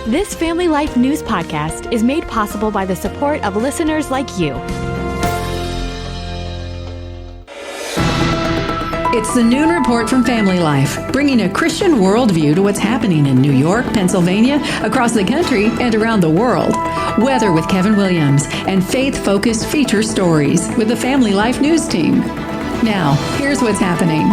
This Family Life News podcast is made possible by the support of listeners like you. It's the Noon Report from Family Life, bringing a Christian worldview to what's happening in New York, Pennsylvania, across the country, and around the world. Weather with Kevin Williams, and faith-focused feature stories with the Family Life News team. Now, here's what's happening.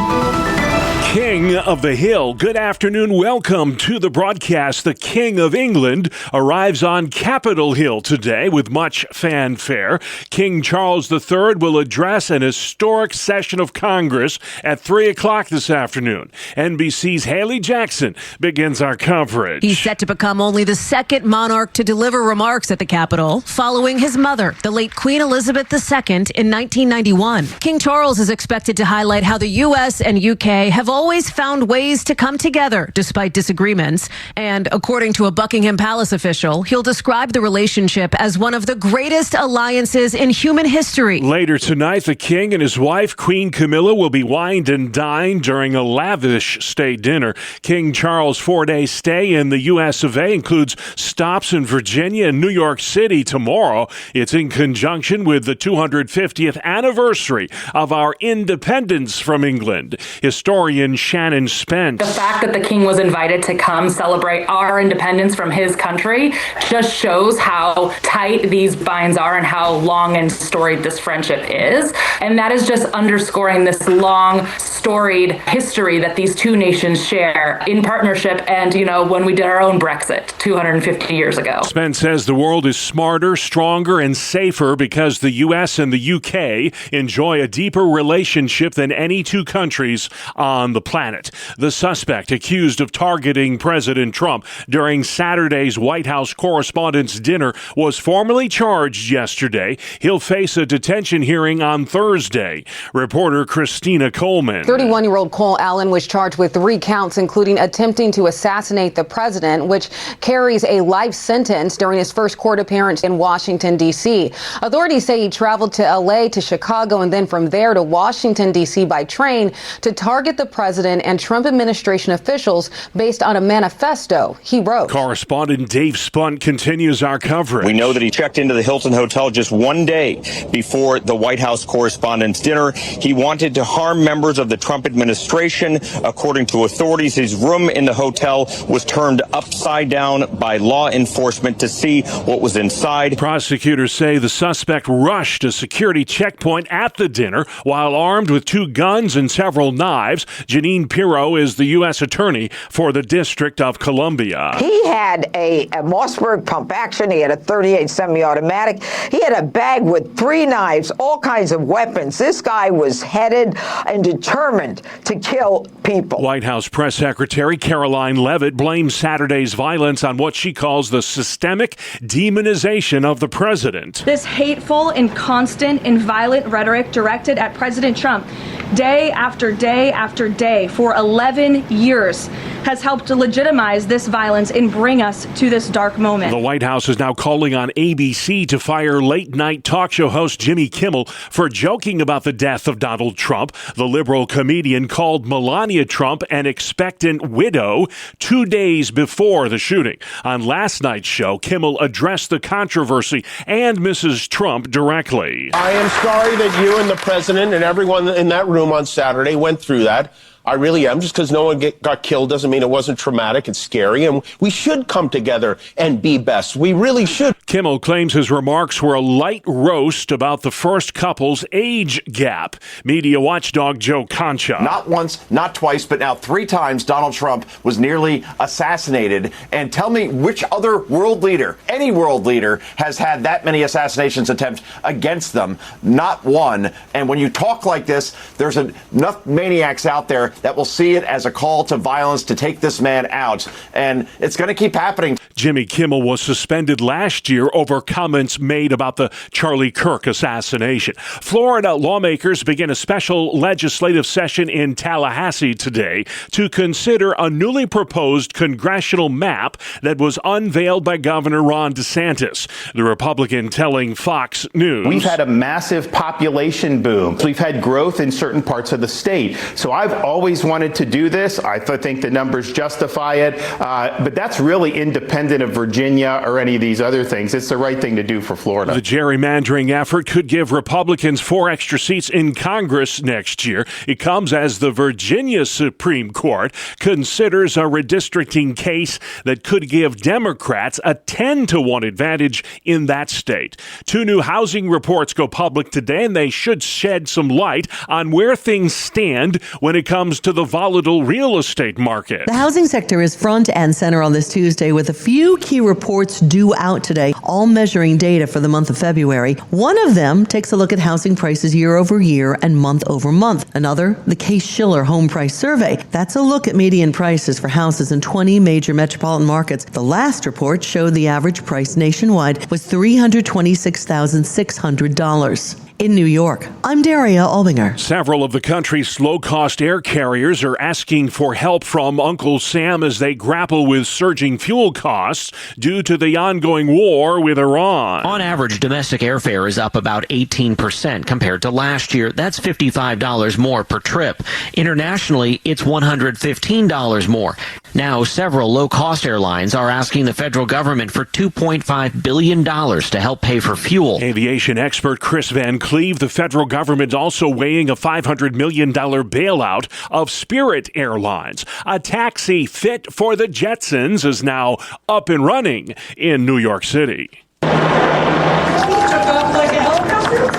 King of the Hill, good afternoon. Welcome to the broadcast. The King of England arrives on Capitol Hill today with much fanfare. King Charles III will address an historic session of Congress at 3 o'clock this afternoon. NBC's Haley Jackson begins our coverage. He's set to become only the second monarch to deliver remarks at the Capitol, following his mother, the late Queen Elizabeth II, in 1991. King Charles is expected to highlight how the U.S. and U.K. have always found ways to come together despite disagreements. And according to a Buckingham Palace official, he'll describe the relationship as one of the greatest alliances in human history. Later tonight, the king and his wife, Queen Camilla, will be wined and dined during a lavish state dinner. King Charles' 4-day stay in the U.S. of A. includes stops in Virginia and New York City tomorrow. It's in conjunction with the 250th anniversary of our independence from England. Historian Shannon Spence. The fact that the king was invited to come celebrate our independence from his country just shows how tight these binds are and how long and storied this friendship is. And that is just underscoring this long, storied history that these two nations share in partnership. And, when we did our own Brexit 250 years ago. Spence says the world is smarter, stronger, and safer because the U.S. and the U.K. enjoy a deeper relationship than any two countries on the planet. The suspect accused of targeting President Trump during Saturday's White House Correspondents' Dinner was formally charged yesterday. He'll face a detention hearing on Thursday. Reporter Christina Coleman. 31-year-old Cole Allen was charged with 3 counts, including attempting to assassinate the president, which carries a life sentence during his first court appearance in Washington, D.C. Authorities say he traveled to L.A. to Chicago and then from there to Washington, D.C. by train to target the president and Trump administration officials based on a manifesto he wrote. Correspondent Dave Spunt continues our coverage. We know that he checked into the Hilton Hotel just one day before the White House Correspondents' Dinner. He wanted to harm members of the Trump administration. According to authorities, his room in the hotel was turned upside down by law enforcement to see what was inside. Prosecutors say the suspect rushed a security checkpoint at the dinner while armed with 2 guns and several knives. Janine Pirro is the U.S. attorney for the District of Columbia. He had a Mossberg pump action. He had a .38 semi-automatic. He had a bag with 3 knives, all kinds of weapons. This guy was headed and determined to kill people. White House Press Secretary Caroline Leavitt blames Saturday's violence on what she calls the systemic demonization of the president. This hateful and constant and violent rhetoric directed at President Trump day after day after day for 11 years has helped to legitimize this violence and bring us to this dark moment. The White House is now calling on ABC to fire late-night talk show host Jimmy Kimmel for joking about the death of Donald Trump. The liberal comedian called Melania Trump an expectant widow 2 days before the shooting. On last night's show, Kimmel addressed the controversy and Mrs. Trump directly. I am sorry that you and the president and everyone in that room on Saturday went through that. I really am. Just because no one got killed doesn't mean it wasn't traumatic and scary. And we should come together and be best. We really should. Kimmel claims his remarks were a light roast about the first couple's age gap. Media watchdog Joe Concha. Not once, not twice, but now 3 times Donald Trump was nearly assassinated. And tell me which other world leader, any world leader, has had that many assassinations attempts against them. Not one. And when you talk like this, there's enough maniacs out there that will see it as a call to violence to take this man out. And it's going to keep happening. Jimmy Kimmel was suspended last year year over comments made about the Charlie Kirk assassination. Florida lawmakers begin a special legislative session in Tallahassee today to consider a newly proposed congressional map that was unveiled by Governor Ron DeSantis. The Republican telling Fox News, "We've had a massive population boom. We've had growth in certain parts of the state. So I've always wanted to do this. I think the numbers justify it. But that's really independent of Virginia or any of these other things. It's the right thing to do for Florida." The gerrymandering effort could give Republicans 4 extra seats in Congress next year. It comes as the Virginia Supreme Court considers a redistricting case that could give Democrats a 10-to-1 advantage in that state. 2 new housing reports go public today, and they should shed some light on where things stand when it comes to the volatile real estate market. The housing sector is front and center on this Tuesday with a few key reports due out today, all measuring data for the month of February. One of them takes a look at housing prices year over year and month over month. Another, the Case-Shiller Home Price Survey. That's a look at median prices for houses in 20 major metropolitan markets. The last report showed the average price nationwide was $326,600. In New York, I'm Daria Albinger. Several of the country's low-cost air carriers are asking for help from Uncle Sam as they grapple with surging fuel costs due to the ongoing war with Iran. On average, domestic airfare is up about 18% compared to last year. That's $55 more per trip. Internationally, it's $115 more. Now, several low-cost airlines are asking the federal government for $2.5 billion to help pay for fuel. Aviation expert Chris Van Cleve, the federal government also weighing a $500 million bailout of Spirit Airlines. A taxi fit for the Jetsons is now up and running in New York City.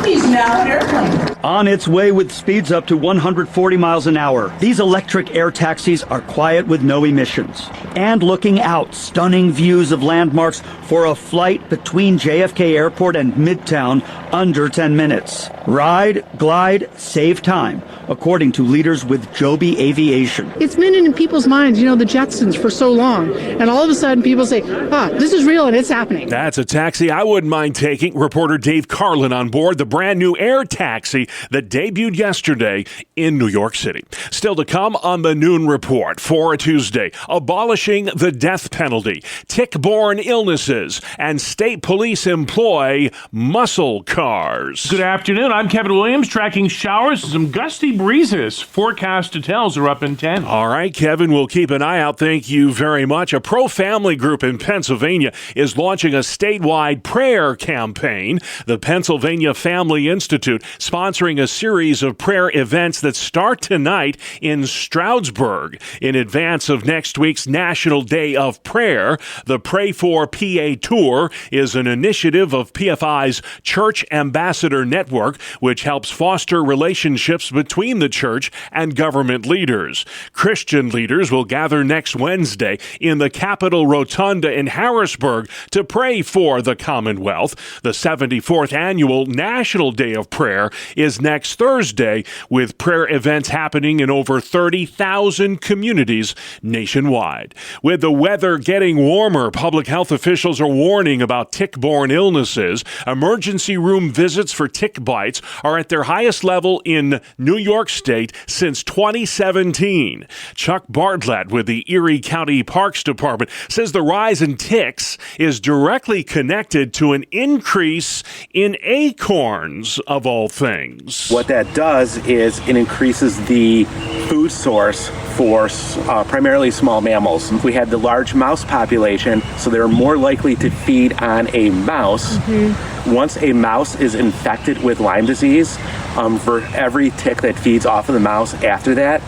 He's now an airplane. On its way with speeds up to 140 miles an hour, these electric air taxis are quiet with no emissions. And looking out, stunning views of landmarks for a flight between JFK Airport and Midtown under 10 minutes. Ride, glide, save time, according to leaders with Joby Aviation. It's been in people's minds, the Jetsons for so long. And all of a sudden people say, this is real and it's happening. That's a taxi I wouldn't mind taking. Reporter Dave Carlin on board the brand new air taxi that debuted yesterday in New York City. Still to come on the Noon Report for a Tuesday, abolishing the death penalty, tick-borne illnesses, and state police employ muscle cars. Good afternoon. I'm Kevin Williams, tracking showers and some gusty breezes. Forecast details are up in 10. All right, Kevin, we'll keep an eye out. Thank you very much. A pro-family group in Pennsylvania is launching a statewide prayer campaign. The Pennsylvania Family Institute sponsoring a series of prayer events that start tonight in Stroudsburg in advance of next week's National Day of Prayer. The Pray for PA Tour is an initiative of PFI's Church Ambassador Network, which helps foster relationships between the church and government leaders. Christian leaders will gather next Wednesday in the Capitol Rotunda in Harrisburg to pray for the Commonwealth. The 74th annual National Day of Prayer is next Thursday, with prayer events happening in over 30,000 communities nationwide. With the weather getting warmer, public health officials are warning about tick-borne illnesses. Emergency room visits for tick bites are at their highest level in New York State since 2017. Chuck Bartlett with the Erie County Parks Department says the rise in ticks is directly connected to an increase in acorns, of all things. What that does is it increases the food source for primarily small mammals. We had the large mouse population, so they're more likely to feed on a mouse. Once a mouse is infected with Lyme disease, for every tick that feeds off of the mouse after that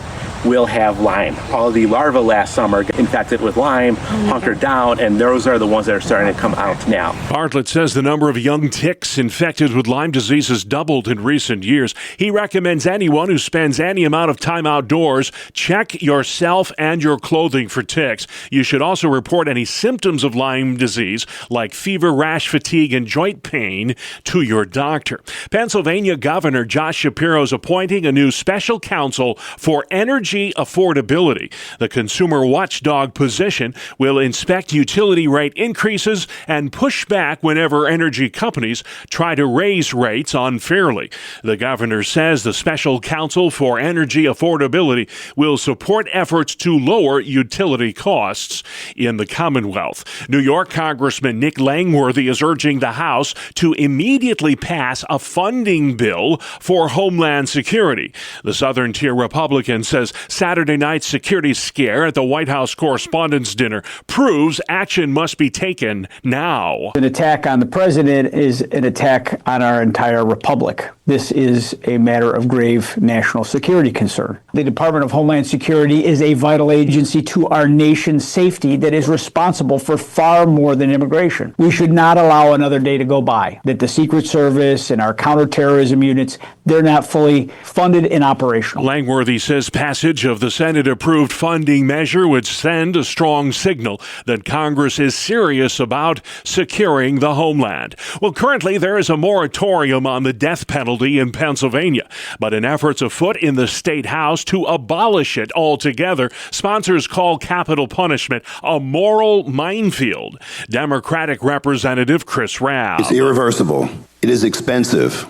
will have Lyme. All the larvae last summer got infected with Lyme, hunkered down, and those are the ones that are starting to come out now. Bartlett says the number of young ticks infected with Lyme disease has doubled in recent years. He recommends anyone who spends any amount of time outdoors check yourself and your clothing for ticks. You should also report any symptoms of Lyme disease, like fever, rash, fatigue, and joint pain, to your doctor. Pennsylvania Governor Josh Shapiro is appointing a new special counsel for energy energy affordability. The consumer watchdog position will inspect utility rate increases and push back whenever energy companies try to raise rates unfairly. The governor says the special counsel for energy affordability will support efforts to lower utility costs in the Commonwealth. New York Congressman Nick Langworthy is urging the House to immediately pass a funding bill for Homeland Security. The Southern Tier Republican says Saturday night's security scare at the White House Correspondents' Dinner proves action must be taken now. An attack on the president is an attack on our entire republic. This is a matter of grave national security concern. The Department of Homeland Security is a vital agency to our nation's safety that is responsible for far more than immigration. We should not allow another day to go by that the Secret Service and our counterterrorism units, they're not fully funded and operational. Langworthy says passage of the Senate-approved funding measure would send a strong signal that Congress is serious about securing the homeland. Well, currently there is a moratorium on the death penalty in Pennsylvania, but an effort's afoot in the state house to abolish it altogether. Sponsors call capital punishment a moral minefield. Democratic Representative Chris Rabb. It's irreversible. It is expensive.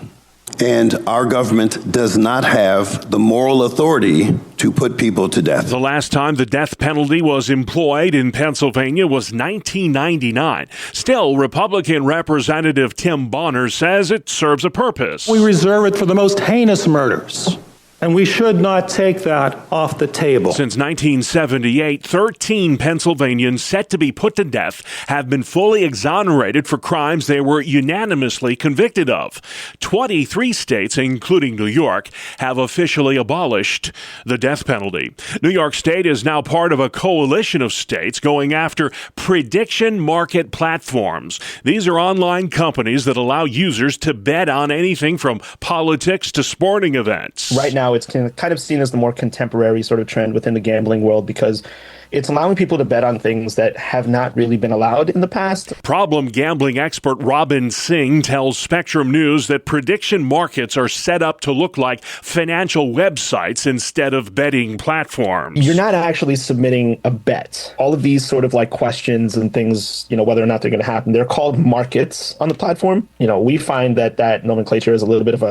And our government does not have the moral authority to put people to death. The last time the death penalty was employed in Pennsylvania was 1999. Still, Republican Representative Tim Bonner says it serves a purpose. We reserve it for the most heinous murders. And we should not take that off the table. Since 1978, 13 Pennsylvanians set to be put to death have been fully exonerated for crimes they were unanimously convicted of. 23 states, including New York, have officially abolished the death penalty. New York State is now part of a coalition of states going after prediction market platforms. These are online companies that allow users to bet on anything from politics to sporting events. Right now, it's kind of seen as the more contemporary sort of trend within the gambling world because it's allowing people to bet on things that have not really been allowed in the past. Problem gambling expert Robin Singh tells Spectrum News that prediction markets are set up to look like financial websites instead of betting platforms. You're not actually submitting a bet. All of these sort of like questions and things, whether or not they're going to happen, they're called markets on the platform. We find that nomenclature is a little bit of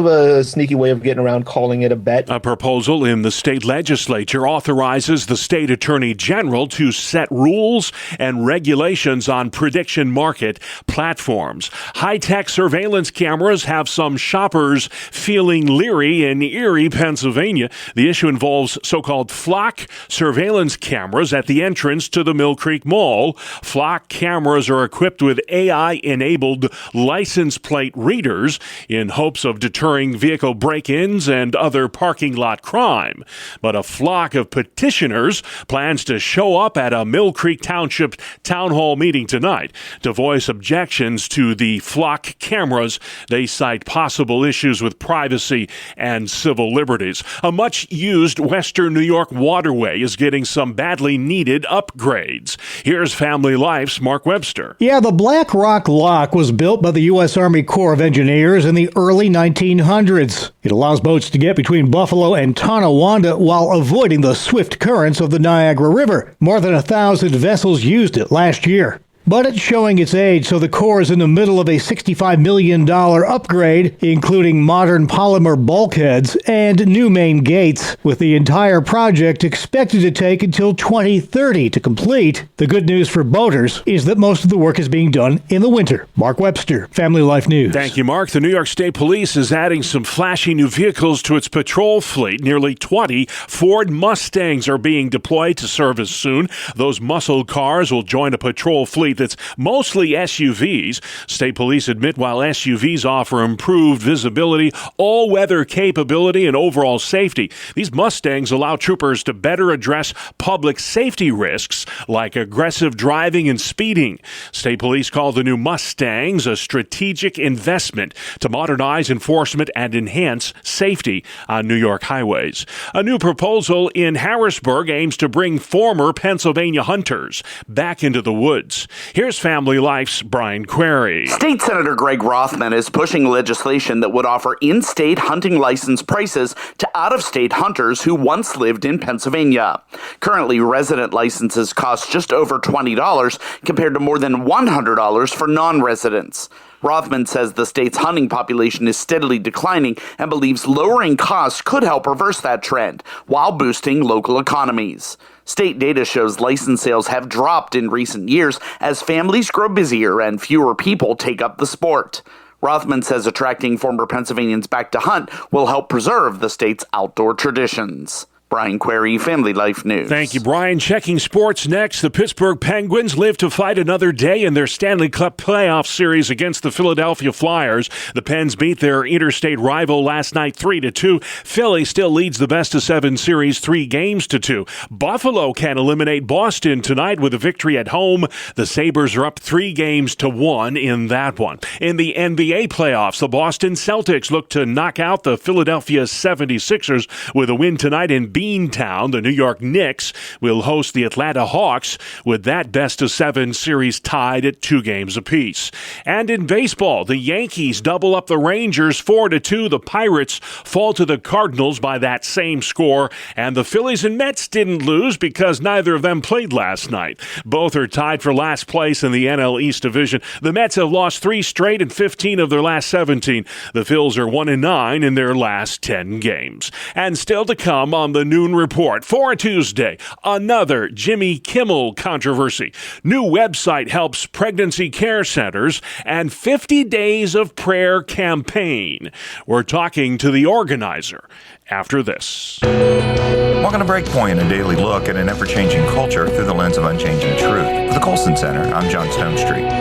a sneaky way of getting around calling it a bet. A proposal in the state legislature authorizes the state attorney general to set rules and regulations on prediction market platforms. High-tech surveillance cameras have some shoppers feeling leery in Erie, Pennsylvania. The issue involves so-called flock surveillance cameras at the entrance to the Mill Creek Mall. Flock cameras are equipped with AI-enabled license plate readers in hopes of deterring vehicle break-ins and other parking lot crime. But a flock of petitioners plans to show up at a Mill Creek Township town hall meeting tonight to voice objections to the flock cameras. They cite possible issues with privacy and civil liberties. A much-used Western New York waterway is getting some badly needed upgrades. Here's Family Life's Mark Webster. Yeah, the Black Rock Lock was built by the U.S. Army Corps of Engineers in the early 1900s. It allows boats to get between Buffalo and Tonawanda while avoiding the swift currents of the Niagara River. More than 1,000 vessels used it last year. But it's showing its age, so the Corps is in the middle of a $65 million upgrade, including modern polymer bulkheads and new main gates, with the entire project expected to take until 2030 to complete. The good news for boaters is that most of the work is being done in the winter. Mark Webster, Family Life News. Thank you, Mark. The New York State Police is adding some flashy new vehicles to its patrol fleet. Nearly 20 Ford Mustangs are being deployed to service soon. Those muscle cars will join a patrol fleet that's mostly SUVs. State police admit while SUVs offer improved visibility, all-weather capability, and overall safety, these Mustangs allow troopers to better address public safety risks like aggressive driving and speeding. State police call the new Mustangs a strategic investment to modernize enforcement and enhance safety on New York highways. A new proposal in Harrisburg aims to bring former Pennsylvania hunters back into the woods. Here's Family Life's Brian Query. State Senator Greg Rothman is pushing legislation that would offer in-state hunting license prices to out-of-state hunters who once lived in Pennsylvania. Currently, resident licenses cost just over $20 compared to more than $100 for non-residents. Rothman says the state's hunting population is steadily declining and believes lowering costs could help reverse that trend while boosting local economies. State data shows license sales have dropped in recent years as families grow busier and fewer people take up the sport. Rothman says attracting former Pennsylvanians back to hunt will help preserve the state's outdoor traditions. Brian Query, Family Life News. Thank you, Brian. Checking sports next. The Pittsburgh Penguins live to fight another day in their Stanley Cup playoff series against the Philadelphia Flyers. The Pens beat their interstate rival last night 3-2. Philly still leads the best-of-7 series 3-2. Buffalo can eliminate Boston tonight with a victory at home. The Sabres are up 3-1 in that one. In the NBA playoffs, the Boston Celtics look to knock out the Philadelphia 76ers with a win tonight in Beantown. The New York Knicks will host the Atlanta Hawks with that best-of-7 series tied at 2 games apiece. And in baseball, the Yankees double up the Rangers 4-2. The Pirates fall to the Cardinals by that same score. And the Phillies and Mets didn't lose because neither of them played last night. Both are tied for last place in the NL East Division. The Mets have lost 3 straight and 15 of their last 17. The Phils are 1-9 in their last 10 games. And still to come on the Noon Report for Tuesday, another Jimmy Kimmel controversy. New website helps pregnancy care centers and 50 Days of Prayer campaign. We're talking to the organizer after this. Welcome to Breakpoint, a daily look at an ever-changing culture through the lens of unchanging truth. For the Colson Center, I'm John Stonestreet.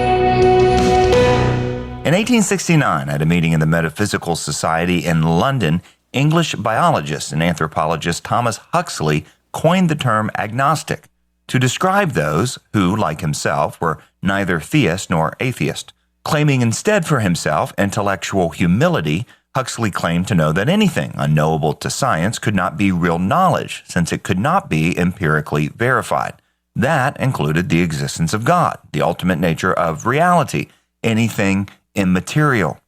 In 1869, at a meeting in the Metaphysical Society in London, English biologist and anthropologist Thomas Huxley coined the term agnostic to describe those who, like himself, were neither theist nor atheist. Claiming instead for himself intellectual humility, Huxley claimed to know that anything unknowable to science could not be real knowledge, since it could not be empirically verified. That included the existence of God, the ultimate nature of reality, anything immaterial.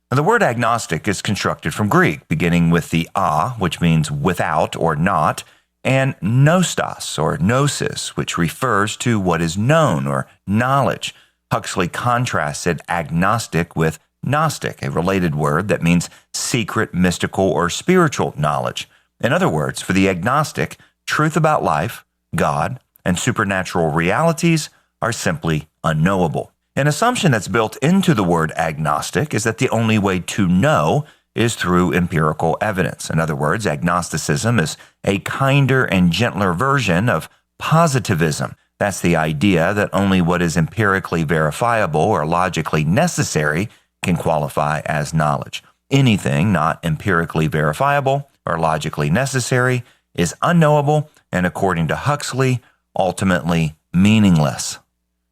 Now, the word agnostic is constructed from Greek, beginning with the a, which means without or not, and nostos or gnosis, which refers to what is known or knowledge. Huxley contrasted agnostic with gnostic, a related word that means secret, mystical, or spiritual knowledge. In other words, for the agnostic, truth about life, God, and supernatural realities are simply unknowable. An assumption that's built into the word agnostic is that the only way to know is through empirical evidence. In other words, agnosticism is a kinder and gentler version of positivism. That's the idea that only what is empirically verifiable or logically necessary can qualify as knowledge. Anything not empirically verifiable or logically necessary is unknowable and, according to Huxley, ultimately meaningless.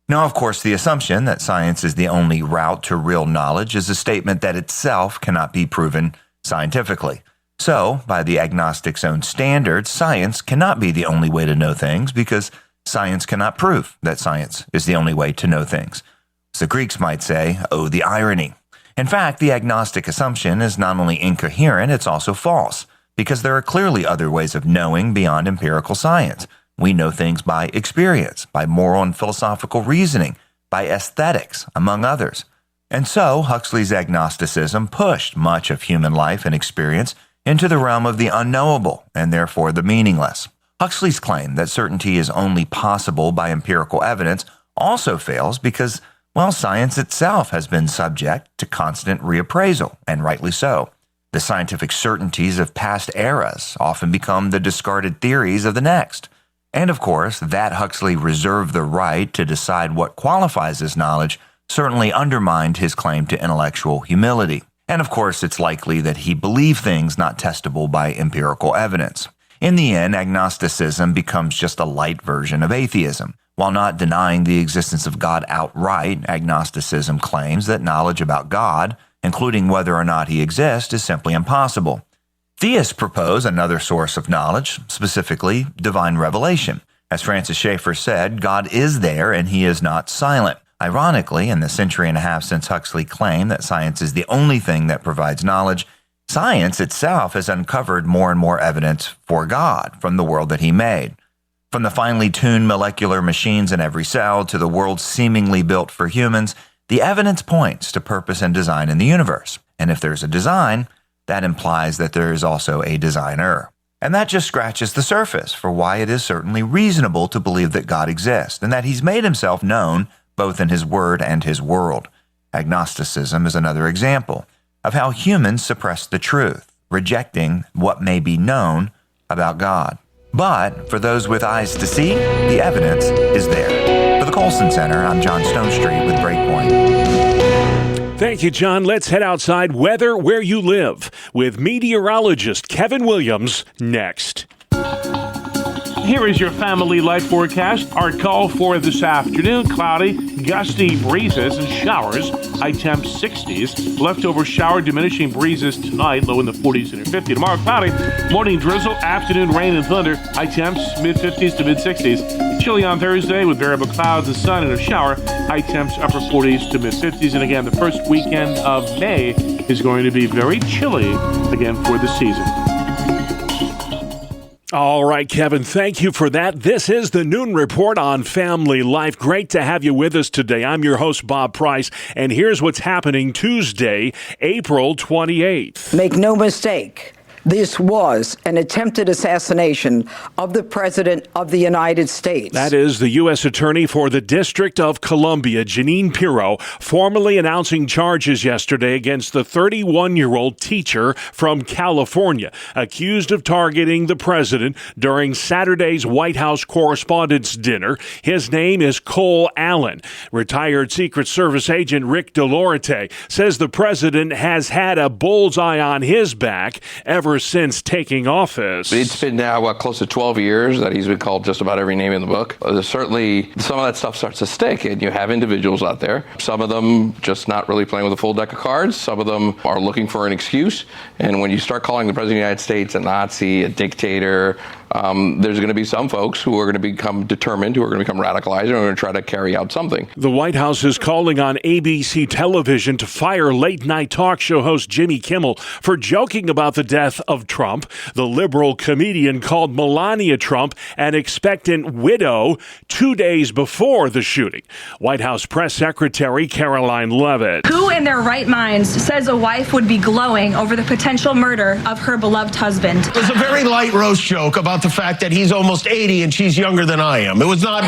Now, of course, the assumption that science is the only route to real knowledge is a statement that itself cannot be proven scientifically. So, by the agnostic's own standards, science cannot be the only way to know things because science cannot prove that science is the only way to know things. As the Greeks might say, oh, the irony. In fact, the agnostic assumption is not only incoherent, it's also false, because there are clearly other ways of knowing beyond empirical science. We know things by experience, by moral and philosophical reasoning, by aesthetics, among others. And so, Huxley's agnosticism pushed much of human life and experience into the realm of the unknowable, and therefore the meaningless. Huxley's claim that certainty is only possible by empirical evidence also fails because, well, science itself has been subject to constant reappraisal, and rightly so. The scientific certainties of past eras often become the discarded theories of the next. And of course, that Huxley reserved the right to decide what qualifies as knowledge certainly undermined his claim to intellectual humility. And of course, it's likely that he believed things not testable by empirical evidence. In the end, agnosticism becomes just a light version of atheism. While not denying the existence of God outright, agnosticism claims that knowledge about God, including whether or not he exists, is simply impossible. Theists propose another source of knowledge, specifically divine revelation. As Francis Schaeffer said, God is there and he is not silent. Ironically, in the century and a half since Huxley claimed that science is the only thing that provides knowledge, science itself has uncovered more and more evidence for God from the world that he made. From the finely tuned molecular machines in every cell to the world seemingly built for humans, the evidence points to purpose and design in the universe. And if there's a design, that implies that there is also a designer. And that just scratches the surface for why it is certainly reasonable to believe that God exists and that he's made himself known both in his word and his world. Agnosticism is another example of how humans suppress the truth, rejecting what may be known about God. But for those with eyes to see, the evidence is there. For the Colson Center, I'm John Stonestreet with Breakpoint. Thank you, John. Let's head outside. Weather where you live with meteorologist Kevin Williams next. Here is your family life forecast. Our call for this afternoon: cloudy, gusty breezes and showers. High temps 60s. Leftover shower, diminishing breezes tonight, low in the 40s and 50. Tomorrow, cloudy, morning drizzle, afternoon rain and thunder. High temps mid 50s to mid 60s. Chilly on Thursday with variable clouds, the sun and a shower. High temps upper 40s to mid 50s. And again, the first weekend of May is going to be very chilly again for the season. All right, Kevin, thank you for that. This is the Noon Report on Family Life. Great to have you with us today. I'm your host, Bob Price, and here's what's happening Tuesday, April 28th. Make no mistake, this was an attempted assassination of the President of the United States. That is the U.S. Attorney for the District of Columbia, Jeanine Pirro, formally announcing charges yesterday against the 31-year-old teacher from California, accused of targeting the president during Saturday's White House Correspondents' Dinner. His name is Cole Allen. Retired Secret Service agent Rick Delorte says the president has had a bullseye on his back ever since taking office. It's been now close to 12 years that he's been called just about every name in the book. Certainly some of that stuff starts to stick, and you have individuals out there, some of them just not really playing with a full deck of cards, some of them are looking for an excuse, and when you start calling the President of the United States a Nazi, a dictator, there's going to be some folks who are going to become determined, who are going to become radicalized, and are going to try to carry out something. The White House is calling on ABC television to fire late-night talk show host Jimmy Kimmel for joking about the death of Trump. The liberal comedian called Melania Trump an expectant widow 2 days before the shooting. White House Press Secretary Caroline Leavitt. Who in their right minds says a wife would be glowing over the potential murder of her beloved husband? It was a very light roast joke about the fact that he's almost 80 and she's younger than I am. It was not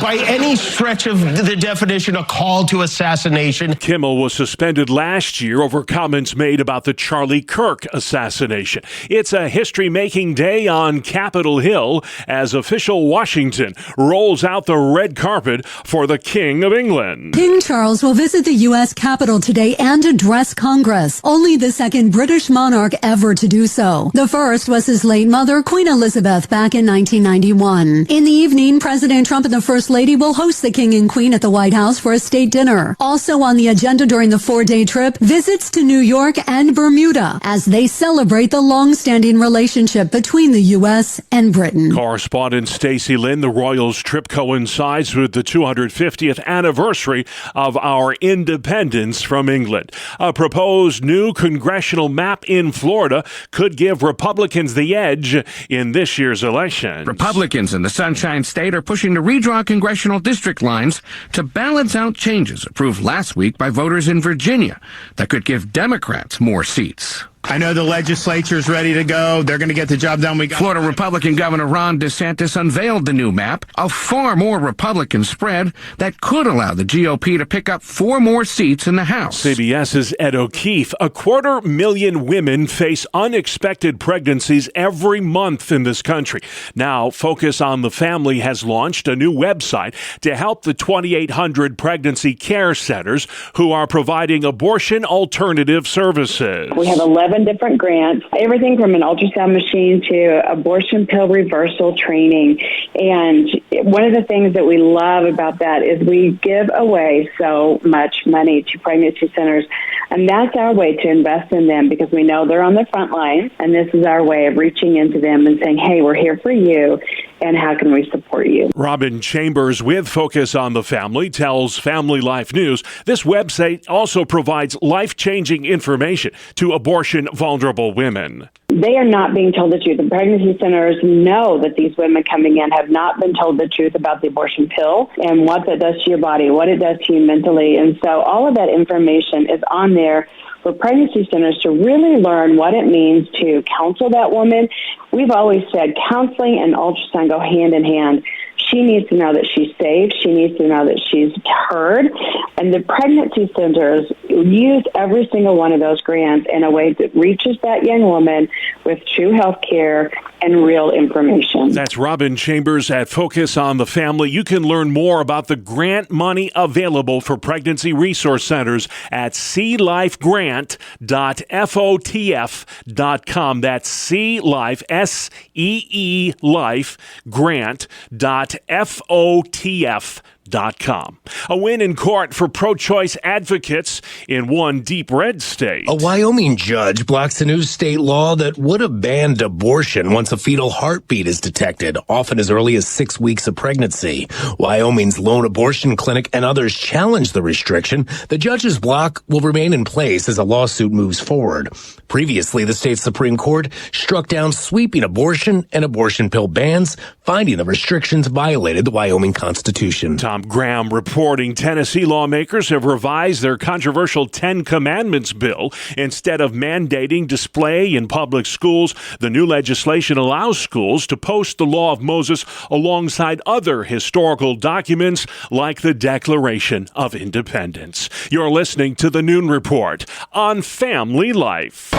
by any stretch of the definition a call to assassination. Kimmel was suspended last year over comments made about the Charlie Kirk assassination. It's a history-making day on Capitol Hill as official Washington rolls out the red carpet for the King of England. King Charles will visit the U.S. Capitol today and address Congress. Only the second British monarch ever to do so. The first was his late mother, Queen Elizabeth, back in 1991. In the evening, President Trump and the First Lady will host the King and Queen at the White House for a state dinner. Also on the agenda during the 4-day trip, visits to New York and Bermuda as they celebrate the long-standing relationship between the U.S. and Britain. Correspondent Stacey Lynn, the Royals trip coincides with the 250th anniversary of our independence from England. A proposed new congressional map in Florida could give Republicans the edge in this year's election. Republicans in the Sunshine State are pushing to redraw congressional district lines to balance out changes approved last week by voters in Virginia that could give Democrats more seats. I know the legislature's ready to go. They're going to get the job done. Florida Republican Governor Ron DeSantis unveiled the new map, a far more Republican spread that could allow the GOP to pick up 4 more seats in the House. CBS's Ed O'Keefe. 250,000 women face unexpected pregnancies every month in this country. Now, Focus on the Family has launched a new website to help the 2,800 pregnancy care centers who are providing abortion alternative services. We have 11 different grants, everything from an ultrasound machine to abortion pill reversal training. And one of the things that we love about that is we give away so much money to pregnancy centers. And that's our way to invest in them because we know they're on the front line. And this is our way of reaching into them and saying, hey, we're here for you. and how can we support you? Robin Chambers with Focus on the Family tells Family Life News this website also provides life-changing information to abortion-vulnerable women. They are not being told the truth. The pregnancy centers know that these women coming in have not been told the truth about the abortion pill and what that does to your body, what it does to you mentally. And so all of that information is on there for pregnancy centers to really learn what it means to counsel that woman. We've always said counseling and ultrasound go hand in hand. She needs to know that she's safe. She needs to know that she's heard. And the pregnancy centers use every single one of those grants in a way that reaches that young woman with true health care and real information. That's Robin Chambers at Focus on the Family. You can learn more about the grant money available for pregnancy resource centers at seelife.grant.fotf.com. That's seelife, S-E-E life, grant.fotf.com. A win in court for pro-choice advocates in one deep red state. A Wyoming judge blocks a new state law that would have banned abortion once a fetal heartbeat is detected, often as early as 6 weeks of pregnancy. Wyoming's lone abortion clinic and others challenge the restriction. The judge's block will remain in place as a lawsuit moves forward. Previously, the state Supreme Court struck down sweeping abortion and abortion pill bans, finding the restrictions violated the Wyoming Constitution. Tom Graham reporting Tennessee lawmakers have revised their controversial Ten Commandments bill. Instead of mandating display in public schools, the new legislation allows schools to post the Law of Moses alongside other historical documents like the Declaration of Independence. You're listening to The Noon Report on Family Life.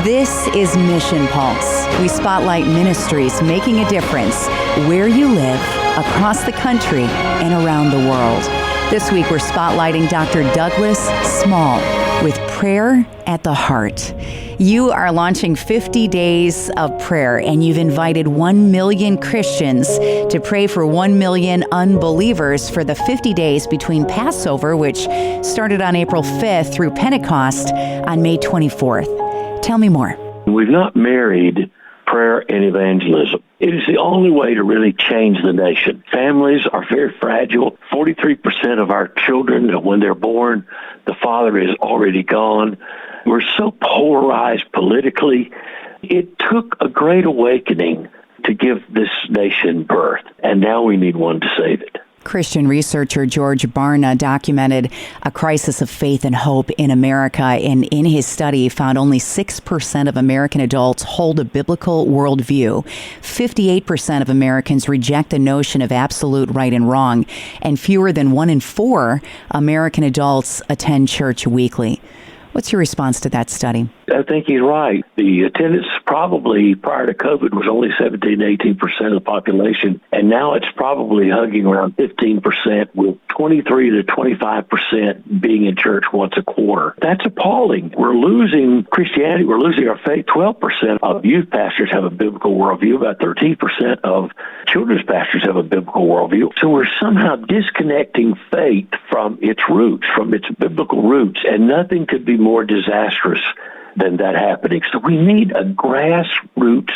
This is Mission Pulse. We spotlight ministries making a difference where you live, across the country, and around the world. This week, we're spotlighting Dr. Douglas Small with Prayer at the Heart. You are launching 50 days of prayer, and you've invited 1 million Christians to pray for 1 million unbelievers for the 50 days between Passover, which started on April 5th, through Pentecost on May 24th. Tell me more. We've not married prayer and evangelism. It is the only way to really change the nation. Families are very fragile. 43% of our children, when they're born, the father is already gone. We're so polarized politically. It took a great awakening to give this nation birth, and now we need one to save it. Christian researcher George Barna documented a crisis of faith and hope in America, and in his study found only 6% of American adults hold a biblical worldview. 58% of Americans reject the notion of absolute right and wrong, and fewer than 1 in 4 American adults attend church weekly. What's your response to that study? I think he's right. The attendance probably prior to COVID was only 17 to 18% of the population, and now it's probably hugging around 15%, with 23 to 25% being in church once a quarter. That's appalling. We're losing Christianity. We're losing our faith. 12% of youth pastors have a biblical worldview. About 13% of children's pastors have a biblical worldview. So we're somehow disconnecting faith from its roots, from its biblical roots, and nothing could be more disastrous than that happening. So we need a grassroots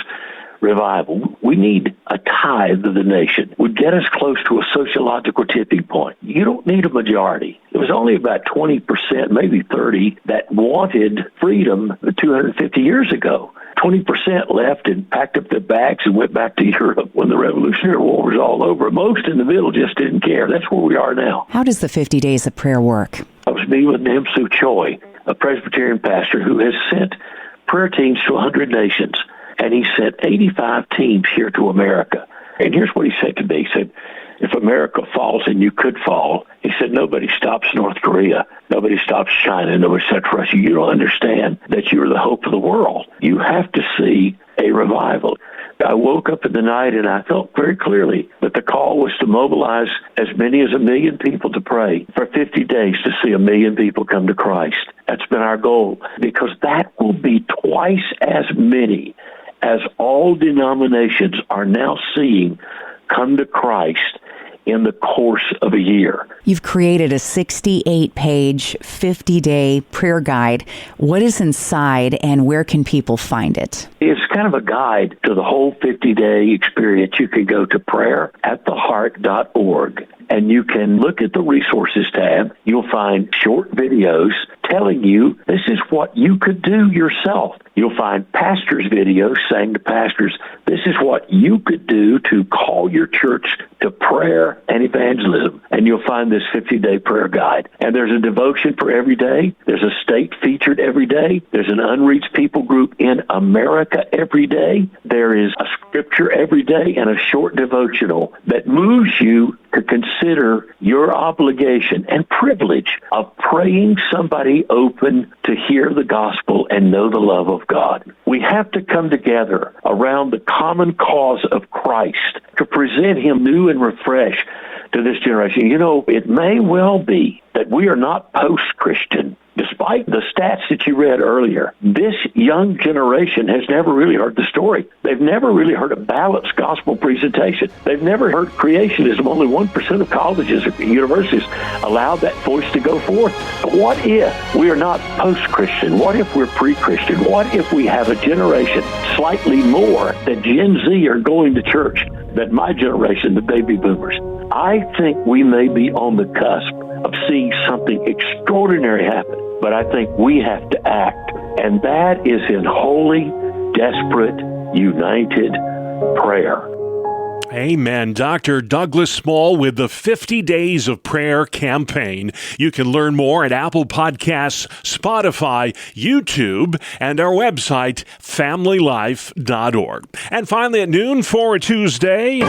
revival. We need a tithe of the nation. Would get us close to a sociological tipping point. You don't need a majority. It was only about 20%, maybe 30%, that wanted freedom 250 years ago. 20% left and packed up their bags and went back to Europe when the Revolutionary War was all over. Most in the middle just didn't care. That's where we are now. How does the 50 days of prayer work? I was meeting with Nam Soo Choi, a Presbyterian pastor who has sent prayer teams to 100 nations, and he sent 85 teams here to America. And here's what he said to me. He said, if America falls, and you could fall, he said, nobody stops North Korea. Nobody stops China. Nobody stops Russia. You don't understand that you're the hope of the world. You have to see a revival. I woke up in the night and I felt very clearly that the call was to mobilize as many as 1 million people to pray for 50 days to see 1 million people come to Christ. That's been our goal, because that will be twice as many as all denominations are now seeing come to Christ in the course of a year. You've created a 68-page, 50-day prayer guide. What is inside and where can people find it? It's kind of a guide to the whole 50-day experience. You can go to prayerattheheart.org and you can look at the resources tab. You'll find short videos telling you this is what you could do yourself. You'll find pastors' videos saying to pastors, this is what you could do to call your church to prayer and evangelism. And you'll find this 50-day prayer guide. And there's a devotion for every day. There's a state featured every day. There's an unreached people group in America every day. There is a scripture every day and a short devotional that moves you to consider your obligation and privilege of praying somebody open to hear the gospel and know the love of God. We have to come together around the common cause of Christ to present him new and refreshed to this generation. You know, it may well be that we are not post-Christian. Despite the stats that you read earlier, this young generation has never really heard the story. They've never really heard a balanced gospel presentation. They've never heard creationism. Only 1% of colleges or universities allow that voice to go forth. What if we are not post-Christian? What if we're pre-Christian? What if we have a generation slightly more that Gen Z are going to church than my generation, the baby boomers? I think we may be on the cusp of seeing something extraordinary happen. But I think we have to act, and that is in holy, desperate, united prayer. Amen. Dr. Douglas Small with the 50 Days of Prayer campaign. You can learn more at Apple Podcasts, Spotify, YouTube, and our website, familylife.org. And finally at noon for Tuesday...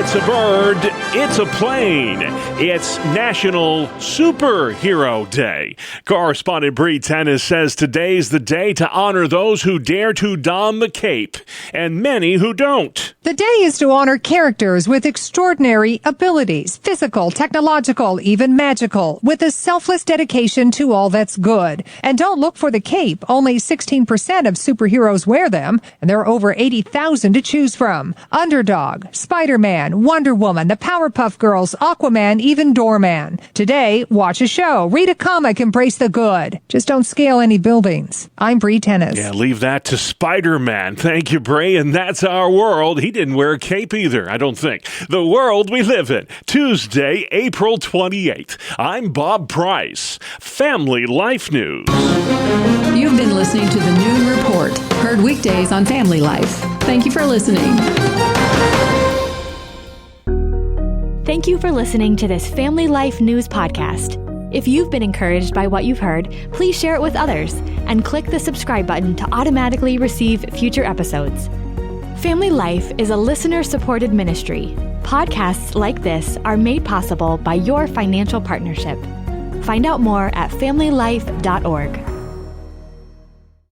It's a bird, it's a plane, it's National Superhero Day. Correspondent Bree Tennis says today's the day to honor those who dare to don the cape, and many who don't. The day is to honor characters with extraordinary abilities, physical, technological, even magical, with a selfless dedication to all that's good. And don't look for the cape. Only 16% of superheroes wear them, and there are over 80,000 to choose from. Underdog, Spider-Man, Wonder Woman, the Powerpuff Girls, Aquaman, even Doorman. Today, watch a show, read a comic, embrace the good. Just don't scale any buildings. I'm Bree Tennis. Yeah, leave that to Spider-Man. Thank you, Bree, and that's our world. He didn't wear a cape either, I don't think. The world we live in. Tuesday, April 28th. I'm Bob Price. Family Life News. You've been listening to the Noon Report, heard weekdays on Family Life. Thank you for listening. Thank you for listening to this Family Life News podcast. If you've been encouraged by what you've heard, please share it with others and click the subscribe button to automatically receive future episodes. Family Life is a listener-supported ministry. Podcasts like this are made possible by your financial partnership. Find out more at familylife.org.